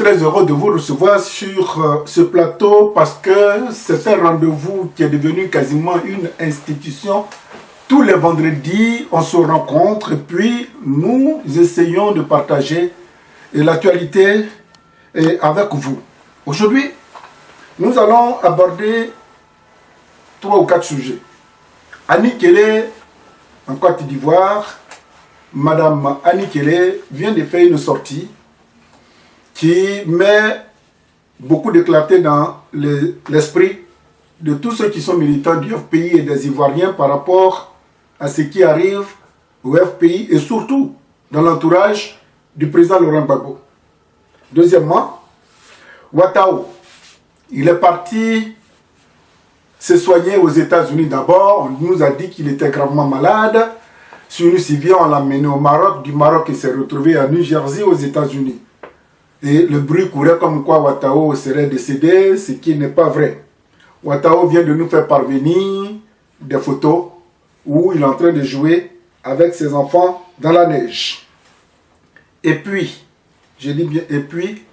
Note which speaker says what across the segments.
Speaker 1: très heureux de vous recevoir sur ce plateau parce que c'est un rendez-vous qui est devenu quasiment une institution. Tous les vendredis, on se rencontre et puis nous essayons de partager l'actualité avec vous. Aujourd'hui, nous allons aborder 3 ou 4 sujets. Annie Kélé, en Côte d'Ivoire, Madame Annie Kélé vient de faire une sortie qui met beaucoup de clarté dans l'esprit de tous ceux qui sont militants du FPI et des Ivoiriens par rapport à ce qui arrive au FPI et surtout dans l'entourage du président Laurent Gbagbo. Deuxièmement, Ouattao, il est parti se soigner aux États-Unis d'abord. On nous a dit qu'il était gravement malade. Suivi, on l'a mené au Maroc. Du Maroc, il s'est retrouvé à New Jersey, aux États-Unis. Et le bruit courait comme quoi Ouattao serait décédé, ce qui n'est pas vrai. Ouattao vient de nous faire parvenir des photos où il est en train de jouer avec ses enfants dans la neige. Et puis, je dis bien, et puis,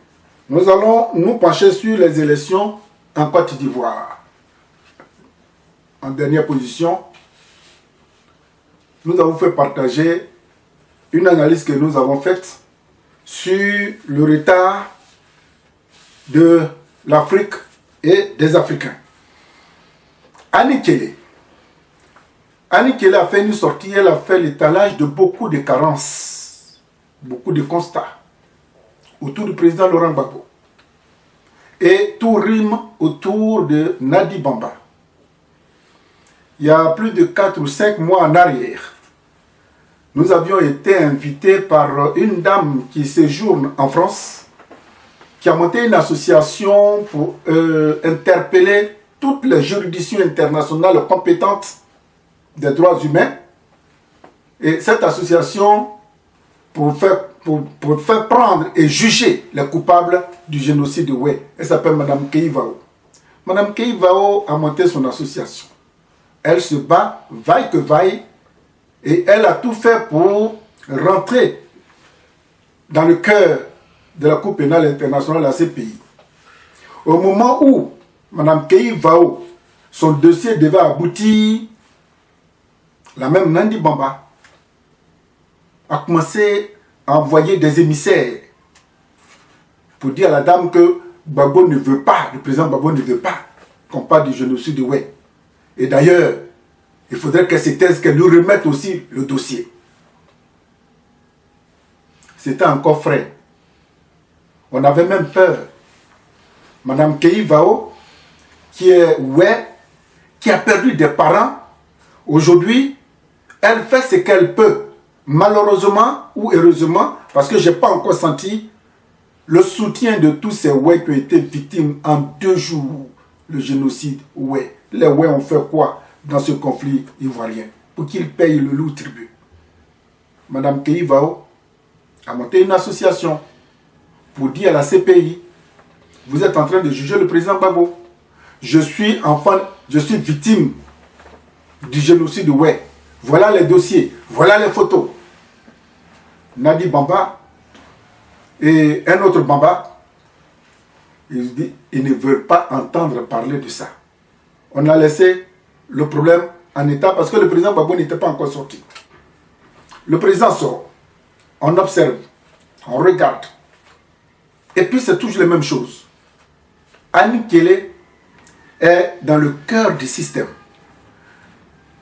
Speaker 1: nous allons nous pencher sur les élections en Côte d'Ivoire. En dernière position, nous avons fait partager une analyse que nous avons faite sur le retard de l'Afrique et des Africains. Annie Kélé. Annie Kélé a fait une sortie, elle a fait l'étalage de beaucoup de carences, beaucoup de constats autour du président Laurent Gbagbo. Et tout rime autour de Nadi Bamba. Il y a plus de 4 ou 5 mois en arrière, nous avions été invités par une dame qui séjourne en France, qui a monté une association pour interpeller toutes les juridictions internationales compétentes des droits humains. Et cette association, pour faire prendre et juger les coupables du génocide de Oué, elle s'appelle Mme Kei Vao. Mme Kei Vao a monté son association. Elle se bat, vaille que vaille, et elle a tout fait pour rentrer dans le cœur de la Cour pénale internationale à ces pays. Au moment où Mme Kei Vao, son dossier devait aboutir, la même Nadi Bamba a commencé à envoyer des émissaires pour dire à la dame que Gbagbo ne veut pas, le président Gbagbo ne veut pas qu'on parle du génocide de Oué. Et d'ailleurs, il faudrait qu'elle se taise, qu'elle lui remette aussi le dossier. C'était encore frais. On avait même peur. Madame Kei Vao, qui est Oué, qui a perdu des parents, aujourd'hui, elle fait ce qu'elle peut. Malheureusement ou heureusement, parce que je n'ai pas encore senti le soutien de tous ces Oué qui ont été victimes en 2 jours, le génocide Oué. Les Oué ont fait quoi dans ce conflit ivoirien pour qu'ils payent le lourd tribut? Madame Kei Vao a monté une association pour dire à la CPI, vous êtes en train de juger le président Gbagbo. Je suis victime du génocide Oué. Voilà les dossiers, voilà les photos. Nadi Bamba et un autre Bamba, ils ne veulent pas entendre parler de ça. On a laissé le problème en état parce que le président Gbagbo n'était pas encore sorti. Le président sort, on observe, on regarde. Et puis c'est toujours les mêmes choses. Annie Kélé est dans le cœur du système.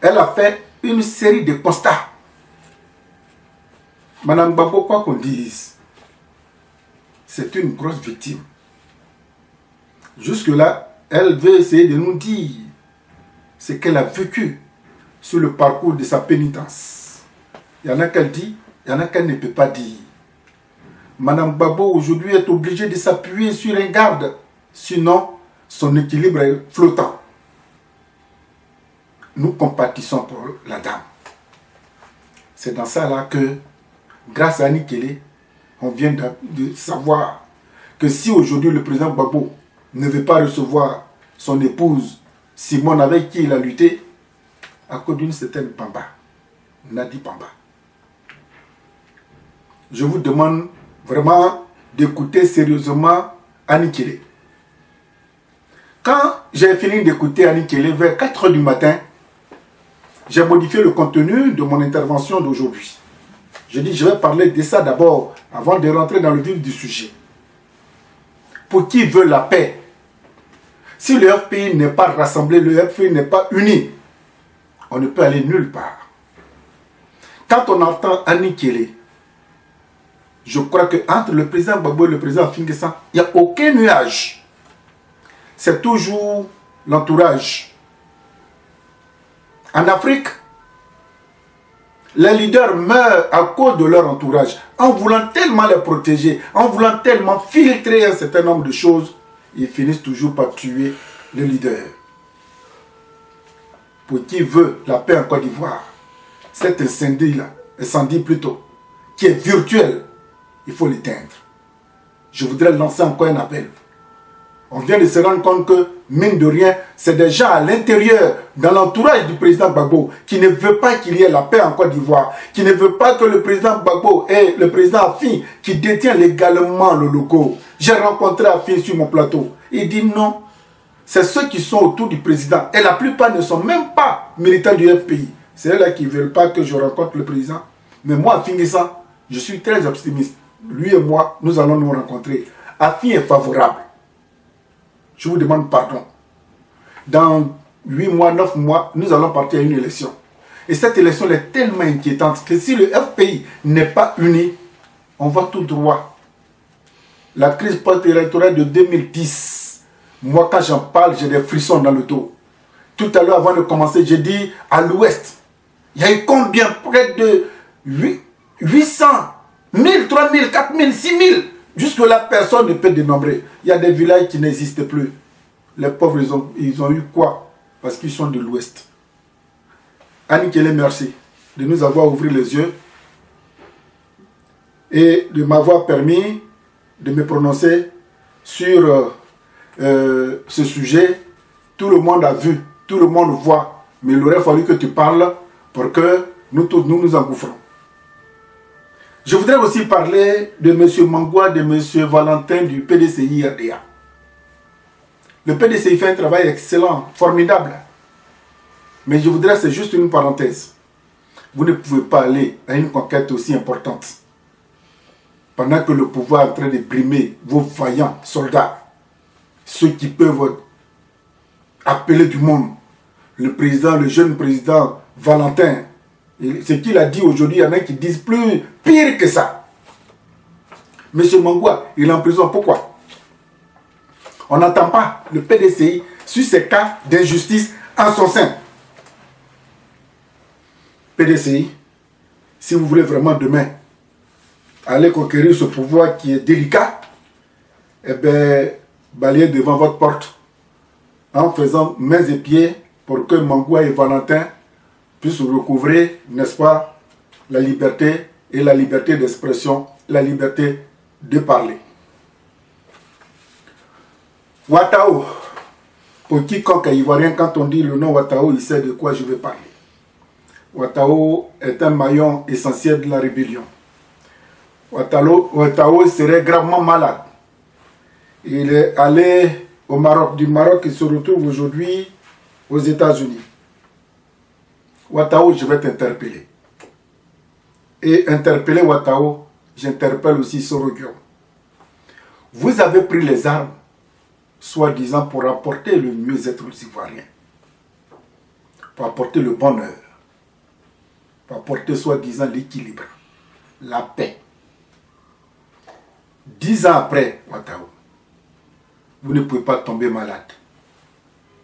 Speaker 1: Elle a fait une série de constats. Madame Gbagbo, quoi qu'on dise, c'est une grosse victime. Jusque-là, elle veut essayer de nous dire ce qu'elle a vécu sur le parcours de sa pénitence. Il y en a qu'elle dit, il y en a qu'elle ne peut pas dire. Madame Gbagbo aujourd'hui est obligée de s'appuyer sur un garde, sinon son équilibre est flottant. Nous compatissons pour la dame. C'est dans ça là que, grâce à Annie Kélé, on vient de savoir que si aujourd'hui le président Gbagbo ne veut pas recevoir son épouse Simone avec qui il a lutté, à cause d'une certaine Bamba, Nadi Bamba. Je vous demande vraiment d'écouter sérieusement Annie Kelly. Quand j'ai fini d'écouter Annie Kelly vers 4 h du matin, j'ai modifié le contenu de mon intervention d'aujourd'hui. Je dis, je vais parler de ça d'abord, avant de rentrer dans le vif du sujet. Pour qui veut la paix, si le FPI n'est pas rassemblé, le FPI n'est pas uni, on ne peut aller nulle part. Quand on entend Annie Kelly, je crois qu'entre le président Gbagbo et le président Afingessa, il n'y a aucun nuage. C'est toujours l'entourage. En Afrique, les leaders meurent à cause de leur entourage, en voulant tellement les protéger, en voulant tellement filtrer un certain nombre de choses, ils finissent toujours par tuer le leader. Pour qui veut la paix en Côte d'Ivoire, cet incendie plutôt, qui est virtuel, il faut l'éteindre. Je voudrais lancer encore un appel. On vient de se rendre compte que, mine de rien, c'est des gens à l'intérieur, dans l'entourage du président Gbagbo, qui ne veut pas qu'il y ait la paix en Côte d'Ivoire, qui ne veut pas que le président Gbagbo et le président Afin, qui détient légalement le logo. J'ai rencontré Afin sur mon plateau. Il dit non. C'est ceux qui sont autour du président. Et la plupart ne sont même pas militants du FPI. C'est eux-là qui ne veulent pas que je rencontre le président. Mais moi, Afin, je suis très optimiste. Lui et moi, nous allons nous rencontrer. Afin est favorable. Je vous demande pardon. Dans 8 mois, 9 mois, nous allons partir à une élection. Et cette élection est tellement inquiétante que si le FPI n'est pas uni, on va tout droit. La crise post-électorale de 2010, moi quand j'en parle, j'ai des frissons dans le dos. Tout à l'heure, avant de commencer, j'ai dit à l'ouest, il y a eu combien? Près de 800, 1000, 3000, 4000, 6000. Jusque-là, personne ne peut dénombrer. Il y a des villages qui n'existent plus. Les pauvres, ils ont eu quoi? Parce qu'ils sont de l'Ouest. Annie Kelly, merci de nous avoir ouvert les yeux et de m'avoir permis de me prononcer sur ce sujet. Tout le monde a vu, tout le monde voit. Mais il aurait fallu que tu parles pour que nous tous nous engouffrons. Je voudrais aussi parler de M. Mangwa, de M. Valentin du PDCI RDA. Le PDCI fait un travail excellent, formidable. Mais je voudrais, c'est juste une parenthèse. Vous ne pouvez pas aller à une conquête aussi importante pendant que le pouvoir est en train de brimer vos vaillants soldats, ceux qui peuvent appeler du monde. Le président, le jeune président Valentin, ce qu'il a dit aujourd'hui, il y en a qui disent pire que ça. Monsieur Mangwa, il est en prison. Pourquoi? On n'entend pas le PDCI sur ces cas d'injustice en son sein. PDCI, si vous voulez vraiment demain aller conquérir ce pouvoir qui est délicat, eh bien, balayez devant votre porte en faisant mains et pieds pour que Mangwa et Valentin puissent recouvrer, n'est-ce pas, la liberté et la liberté d'expression, la liberté de parler. Ouattao, pour quiconque est ivoirien, quand on dit le nom Ouattao, il sait de quoi je vais parler. Ouattao est un maillon essentiel de la rébellion. Ouattao serait gravement malade. Il est allé au Maroc. Du Maroc, il se retrouve aujourd'hui aux États-Unis. Ouattao, je vais t'interpeller. Et interpeller Ouattao, j'interpelle aussi Soro-Guillaume. Vous avez pris les armes, soi-disant pour apporter le mieux-être aux Ivoiriens, pour apporter le bonheur, pour apporter soi-disant l'équilibre, la paix. 10 ans après, Ouattao, vous ne pouvez pas tomber malade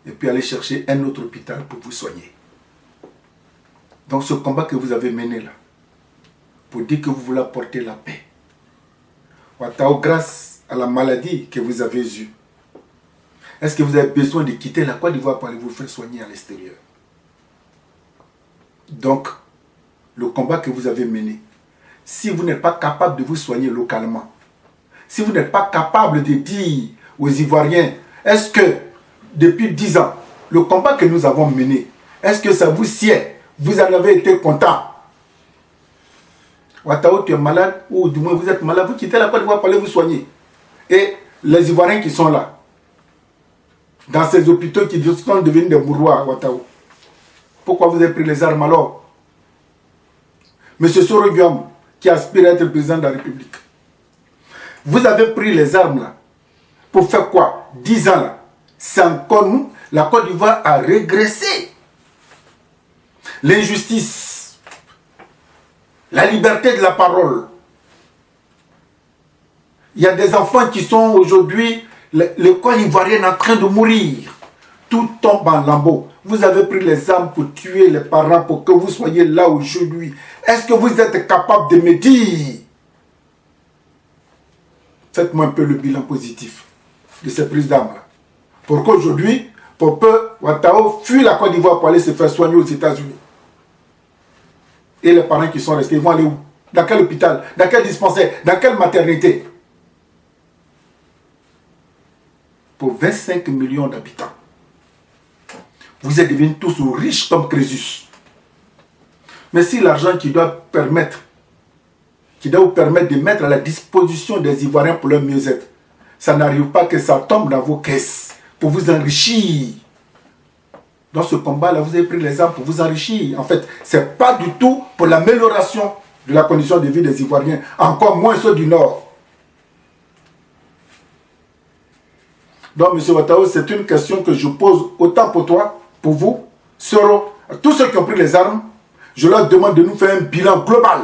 Speaker 1: et puis aller chercher un autre hôpital pour vous soigner. Donc ce combat que vous avez mené là, pour dire que vous voulez apporter la paix, Ouattao, grâce à la maladie que vous avez eue, est-ce que vous avez besoin de quitter la Côte d'Ivoire pour aller vous faire soigner à l'extérieur? Donc, le combat que vous avez mené, si vous n'êtes pas capable de vous soigner localement, si vous n'êtes pas capable de dire aux Ivoiriens, est-ce que depuis 10 ans, le combat que nous avons mené, est-ce que ça vous sied? Vous en avez été content? Ouattao, tu es malade, ou du moins vous êtes malade, vous quittez la Côte d'Ivoire pour aller vous soigner. Et les Ivoiriens qui sont là, dans ces hôpitaux qui sont devenus des mouroirs à Ouattao, pourquoi vous avez pris les armes alors? Monsieur Soro Guillaume, qui aspire à être président de la République, vous avez pris les armes là, pour faire quoi? 10 ans là, c'est encore nous, la Côte d'Ivoire a régressé. L'injustice, la liberté de la parole. Il y a des enfants qui sont aujourd'hui, l'école ivoirienne est en train de mourir. Tout tombe en lambeaux. Vous avez pris les armes pour tuer les parents pour que vous soyez là aujourd'hui. Est-ce que vous êtes capable de me dire? Faites-moi un peu le bilan positif de ces prises d'armes-là. Pour qu'aujourd'hui, pour que Ouattao fuit la Côte d'Ivoire pour aller se faire soigner aux États-Unis. Et les parents qui sont restés, ils vont aller où? Dans quel hôpital? Dans quel dispensaire? Dans quelle maternité? Pour 25 millions d'habitants. Vous êtes devenus tous riches comme Crésus. Mais si l'argent qui doit vous permettre de mettre à la disposition des Ivoiriens pour leur mieux-être, ça n'arrive pas que ça tombe dans vos caisses pour vous enrichir. Dans ce combat-là, vous avez pris les armes pour vous enrichir. En fait, ce n'est pas du tout pour l'amélioration de la condition de vie des Ivoiriens, encore moins ceux du Nord. Donc, M. Ouattao, c'est une question que je pose autant pour toi, pour vous, Soro, tous ceux qui ont pris les armes, je leur demande de nous faire un bilan global.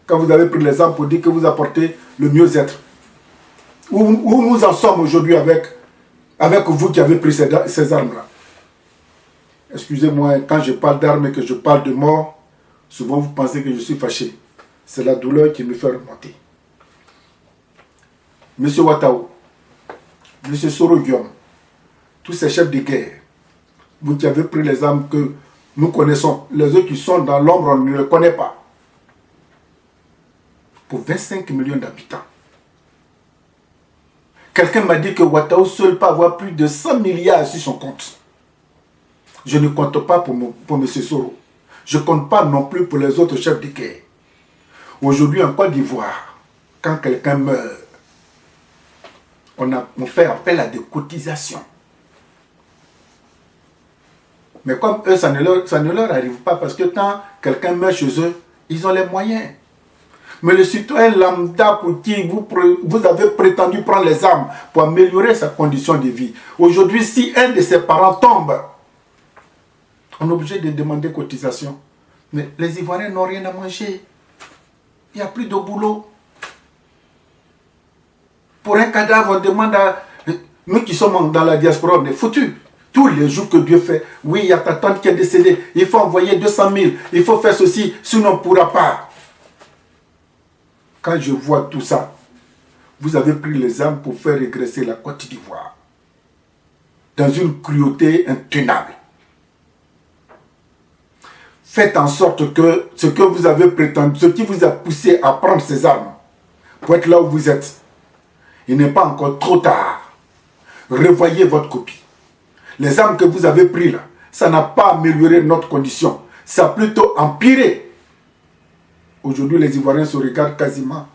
Speaker 1: Quand vous avez pris les armes pour dire que vous apportez le mieux-être. Où nous en sommes aujourd'hui avec vous qui avez pris ces armes-là. Excusez-moi, quand je parle d'armes et que je parle de mort, souvent vous pensez que je suis fâché. C'est la douleur qui me fait remonter. Monsieur Ouattao, Monsieur Soro Guillaume, tous ces chefs de guerre, vous qui avez pris les armes que nous connaissons, les autres qui sont dans l'ombre, on ne les connaît pas. Pour 25 millions d'habitants. Quelqu'un m'a dit que Ouattao seul peut avoir plus de 100 milliards sur son compte. Je ne compte pas pour M. Soro. Je ne compte pas non plus pour les autres chefs de guerre. Aujourd'hui, en Côte d'Ivoire, quand quelqu'un meurt, on fait appel à des cotisations. Mais comme eux, ça ne leur arrive pas parce que quand quelqu'un meurt chez eux, ils ont les moyens. Mais le citoyen lambda pour qui vous avez prétendu prendre les armes pour améliorer sa condition de vie. Aujourd'hui, si un de ses parents tombe, on est obligé de demander cotisation. Mais les Ivoiriens n'ont rien à manger. Il n'y a plus de boulot. Pour un cadavre, on demande à... Nous qui sommes dans la diaspora, on est foutus. Tous les jours que Dieu fait, oui, il y a ta tante qui est décédée, il faut envoyer 200 000, il faut faire ceci, sinon on ne pourra pas. Quand je vois tout ça, vous avez pris les armes pour faire régresser la Côte d'Ivoire dans une cruauté intenable. Faites en sorte que ce que vous avez prétendu, ce qui vous a poussé à prendre ces armes, pour être là où vous êtes, il n'est pas encore trop tard. Revoyez votre copie. Les armes que vous avez prises là, ça n'a pas amélioré notre condition. Ça a plutôt empiré. Aujourd'hui, les Ivoiriens se regardent quasiment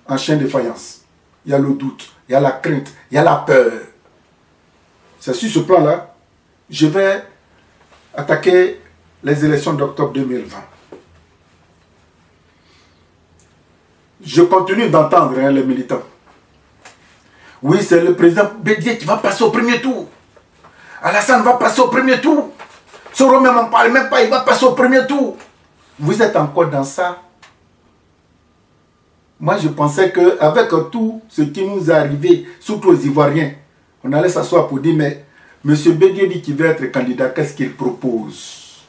Speaker 1: en chien de faïence. Il y a le doute, il y a la crainte, il y a la peur. C'est sur ce plan-là, je vais attaquer les élections d'octobre 2020. Je continue d'entendre les militants. Oui, c'est le président Bédié qui va passer au premier tour. Alassane va passer au premier tour. Soro même on ne parle même pas, il va passer au premier tour. Vous êtes encore dans ça. Moi, je pensais qu'avec tout ce qui nous est arrivé, surtout aux Ivoiriens, on allait s'asseoir pour dire, mais M. Bédié dit qu'il veut être candidat, qu'est-ce qu'il propose?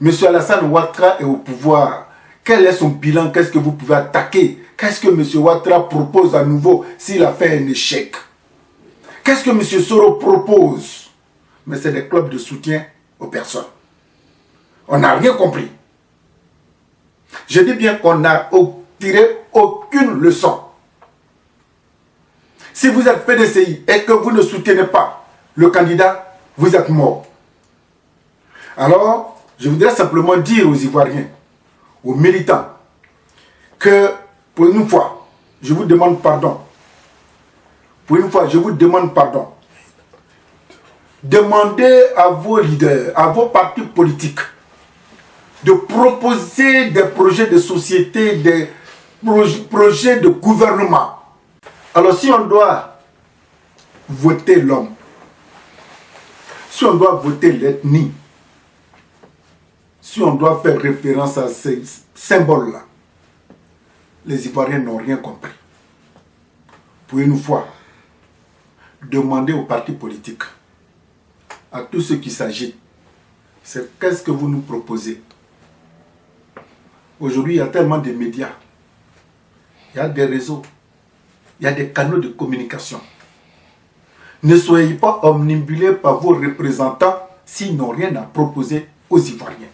Speaker 1: M. Alassane Ouattara est au pouvoir. Quel est son bilan? Qu'est-ce que vous pouvez attaquer? Qu'est-ce que M. Ouattara propose à nouveau s'il a fait un échec? Qu'est-ce que M. Soro propose? Mais c'est des clubs de soutien aux personnes. On n'a rien compris. Je dis bien qu'on n'a tiré aucune leçon. Si vous êtes PDCI et que vous ne soutenez pas le candidat, vous êtes mort. Alors, je voudrais simplement dire aux Ivoiriens, aux militants, que, pour une fois, je vous demande pardon. Pour une fois, je vous demande pardon. Demandez à vos leaders, à vos partis politiques, de proposer des projets de société, des projets de gouvernement. Alors si on doit voter l'homme, si on doit voter l'ethnie, si on doit faire référence à ces symboles-là, les Ivoiriens n'ont rien compris. Pour une fois, demandez aux partis politiques, à tous ceux qui s'agitent, c'est qu'est-ce que vous nous proposez? Aujourd'hui, il y a tellement de médias, il y a des réseaux, il y a des canaux de communication. Ne soyez pas omnibulés par vos représentants s'ils n'ont rien à proposer aux Ivoiriens.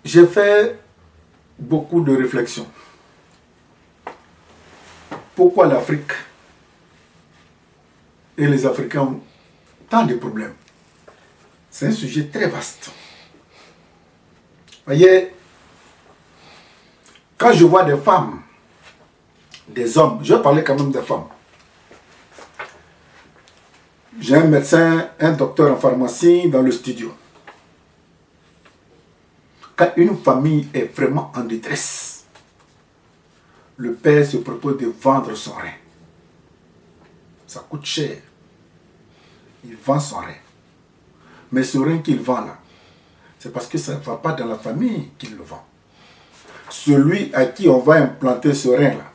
Speaker 1: J'ai fait beaucoup de réflexions. Pourquoi l'Afrique et les Africains ont tant de problèmes? C'est un sujet très vaste. Voyez, quand je vois des femmes, des hommes, je vais parler quand même des femmes. J'ai un médecin, un docteur en pharmacie dans le studio. Quand une famille est vraiment en détresse, le père se propose de vendre son rein. Ça coûte cher. Il vend son rein. Mais ce rein qu'il vend là, c'est parce que ça ne va pas dans la famille qu'il le vend. Celui à qui on va implanter ce rein là,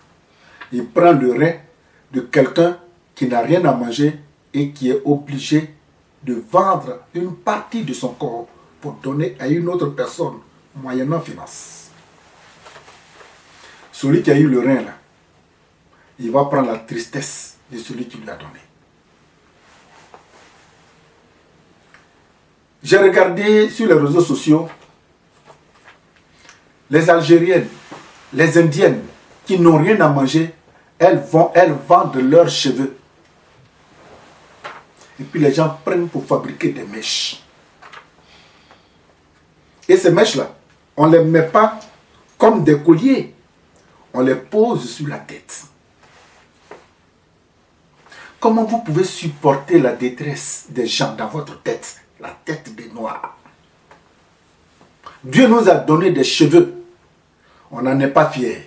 Speaker 1: il prend le rein de quelqu'un qui n'a rien à manger et qui est obligé de vendre une partie de son corps pour donner à une autre personne, moyennant finance. Celui qui a eu le rein là, il va prendre la tristesse de celui qui lui a donné. J'ai regardé sur les réseaux sociaux les Algériennes, les Indiennes qui n'ont rien à manger, elles vendent leurs cheveux. Et puis les gens prennent pour fabriquer des mèches. Et ces mèches-là, on ne les met pas comme des colliers. On les pose sur la tête. Comment vous pouvez supporter la détresse des gens dans votre tête? La tête des Noirs. Dieu nous a donné des cheveux. On n'en est pas fiers.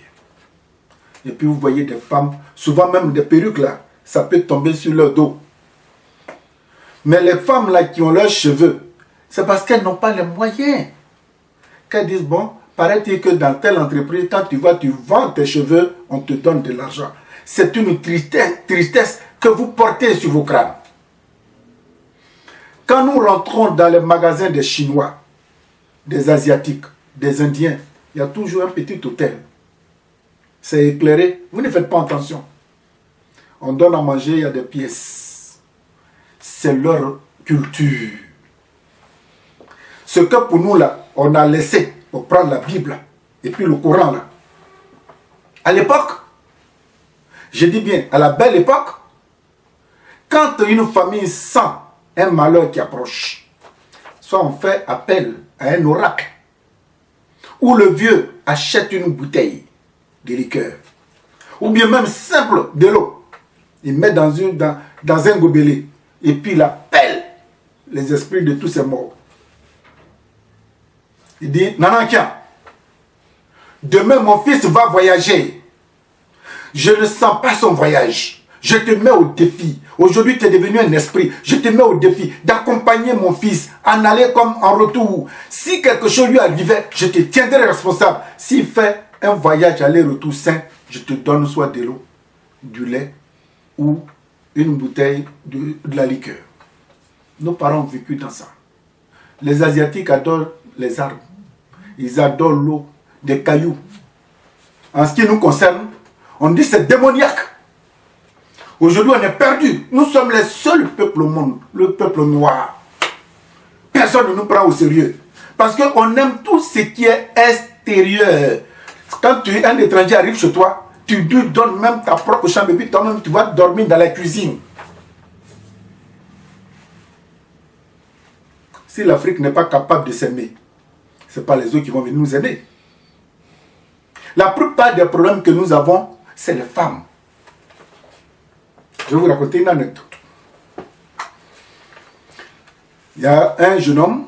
Speaker 1: Et puis vous voyez des femmes, souvent même des perruques là, ça peut tomber sur leur dos. Mais les femmes là qui ont leurs cheveux, c'est parce qu'elles n'ont pas les moyens. Qu'elles disent, bon, paraît-il que dans telle entreprise, quand tu vas, tu vends tes cheveux, on te donne de l'argent. C'est une tristesse que vous portez sur vos crânes. Quand nous rentrons dans les magasins des Chinois, des Asiatiques, des Indiens, il y a toujours un petit hôtel. C'est éclairé. Vous ne faites pas attention. On donne à manger, il y a des pièces. C'est leur culture. Ce que pour nous, là, on a laissé pour prendre la Bible et puis le Coran, là. À l'époque, je dis bien, à la belle époque, quand une famille sent un malheur qui approche, soit on fait appel à un oracle, ou le vieux achète une bouteille de liqueur, ou bien même simple de l'eau, il met dans un gobelet, et puis il appelle les esprits de tous ces morts. Il dit, Nanankia, demain mon fils va voyager. Je ne sens pas son voyage. Je te mets au défi. Aujourd'hui, tu es devenu un esprit. Je te mets au défi d'accompagner mon fils en aller comme en retour. Si quelque chose lui arrivait, je te tiendrai responsable. S'il fait un voyage aller-retour sain, je te donne soit de l'eau, du lait ou une bouteille de la liqueur. Nos parents ont vécu dans ça. Les Asiatiques adorent les arbres. Ils adorent l'eau, des cailloux. En ce qui nous concerne, on dit c'est démoniaque. Aujourd'hui, on est perdu. Nous sommes les seuls peuples au monde, le peuple noir. Personne ne nous prend au sérieux. Parce qu'on aime tout ce qui est extérieur. Quand un étranger arrive chez toi, tu lui donnes même ta propre chambre et puis toi-même tu vas dormir dans la cuisine. Si l'Afrique n'est pas capable de s'aimer, ce n'est pas les autres qui vont venir nous aider. La plupart des problèmes que nous avons, c'est les femmes. Je vais vous raconter une anecdote. Il y a un jeune homme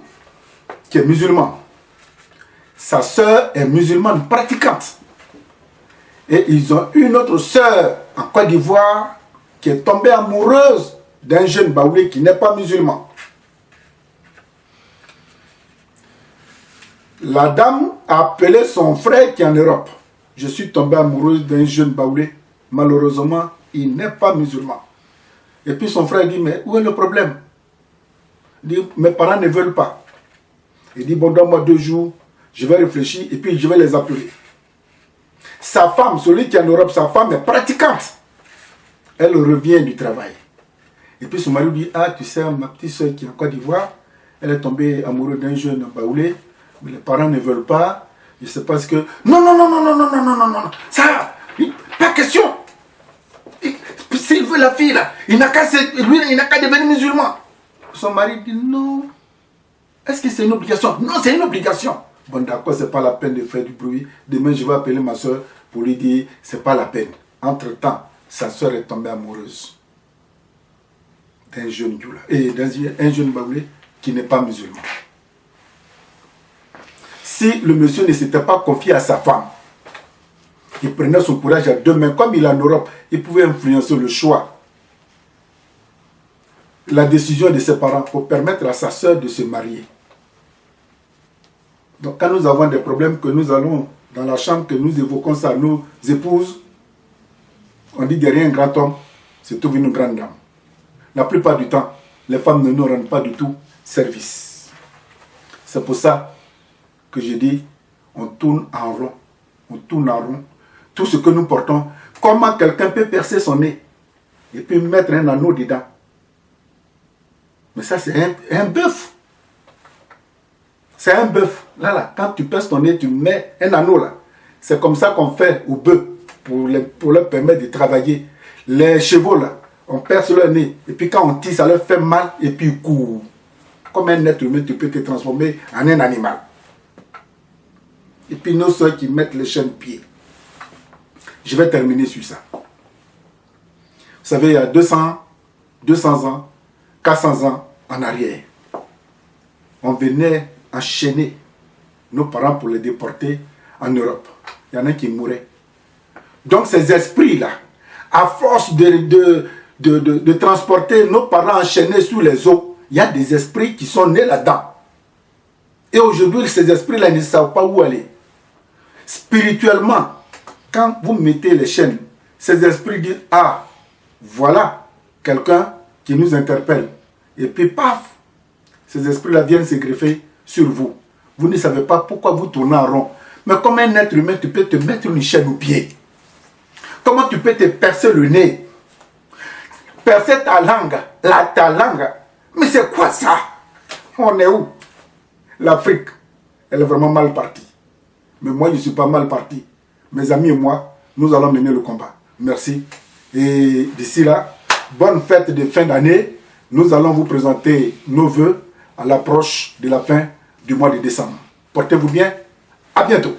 Speaker 1: qui est musulman. Sa sœur est musulmane pratiquante. Et ils ont une autre sœur en Côte d'Ivoire qui est tombée amoureuse d'un jeune baoulé qui n'est pas musulman. La dame a appelé son frère qui est en Europe. Je suis tombée amoureuse d'un jeune baoulé. Malheureusement, il n'est pas musulman. Et puis son frère dit, mais où est le problème? Il dit, mes parents ne veulent pas. Il dit, bon, donne-moi 2 jours, je vais réfléchir et puis je vais les appeler. Sa femme, celui qui est en Europe, sa femme est pratiquante. Elle revient du travail. Et puis son mari dit, ah, tu sais, ma petite soeur qui est en Côte d'Ivoire, elle est tombée amoureuse d'un jeune baoulé, mais les parents ne veulent pas. Je ne sais pas ce que... Non, ça, pas question. S'il veut la fille, là, il n'a qu'à devenir musulman. Son mari dit, non. Est-ce que c'est une obligation? Non, c'est une obligation. Bon, d'accord, c'est pas la peine de faire du bruit. Demain, je vais appeler ma soeur pour lui dire, c'est pas la peine. Entre-temps, sa soeur est tombée amoureuse d'un jeune Dioula. Et un jeune baoulé qui n'est pas musulman. Si le monsieur ne s'était pas confié à sa femme, il prenait son courage à 2 mains, comme il est en Europe, il pouvait influencer le choix, la décision de ses parents pour permettre à sa soeur de se marier. Donc quand nous avons des problèmes, que nous allons dans la chambre, que nous évoquons ça à nos épouses, on dit derrière un grand homme, se trouve une grande dame. La plupart du temps, les femmes ne nous rendent pas du tout service. C'est pour ça que je dis, on tourne en rond. On tourne en rond. Tout ce que nous portons, comment quelqu'un peut percer son nez et puis mettre un anneau dedans? Mais ça, c'est un bœuf. C'est un bœuf. Là, quand tu perces ton nez, tu mets un anneau là. C'est comme ça qu'on fait aux bœufs pour leur permettre de travailler. Les chevaux là, on perce leur nez. Et puis quand on tire, ça leur fait mal et puis ils courent. Comme un être humain, tu peux te transformer en un animal. Et puis nos soeurs qui mettent les chaînes pieds. Je vais terminer sur ça. Vous savez, il y a 200 ans, 400 ans en arrière, on venait enchaîner nos parents pour les déporter en Europe. Il y en a qui mouraient. Donc ces esprits-là, à force de transporter nos parents enchaînés sous les eaux, il y a des esprits qui sont nés là-dedans. Et aujourd'hui, ces esprits-là ne savent pas où aller. Spirituellement, quand vous mettez les chaînes, ces esprits disent, ah, voilà quelqu'un qui nous interpelle. Et puis, paf, ces esprits-là viennent se greffer sur vous. Vous ne savez pas pourquoi vous tournez en rond. Mais comme un être humain, tu peux te mettre une chaîne au pied. Comment tu peux te percer le nez? Percer ta langue, ta langue. Mais c'est quoi ça? On est où? L'Afrique, elle est vraiment mal partie. Mais moi, je ne suis pas mal parti. Mes amis et moi, nous allons mener le combat. Merci. Et d'ici là, bonne fête de fin d'année. Nous allons vous présenter nos vœux à l'approche de la fin du mois de décembre. Portez-vous bien. À bientôt.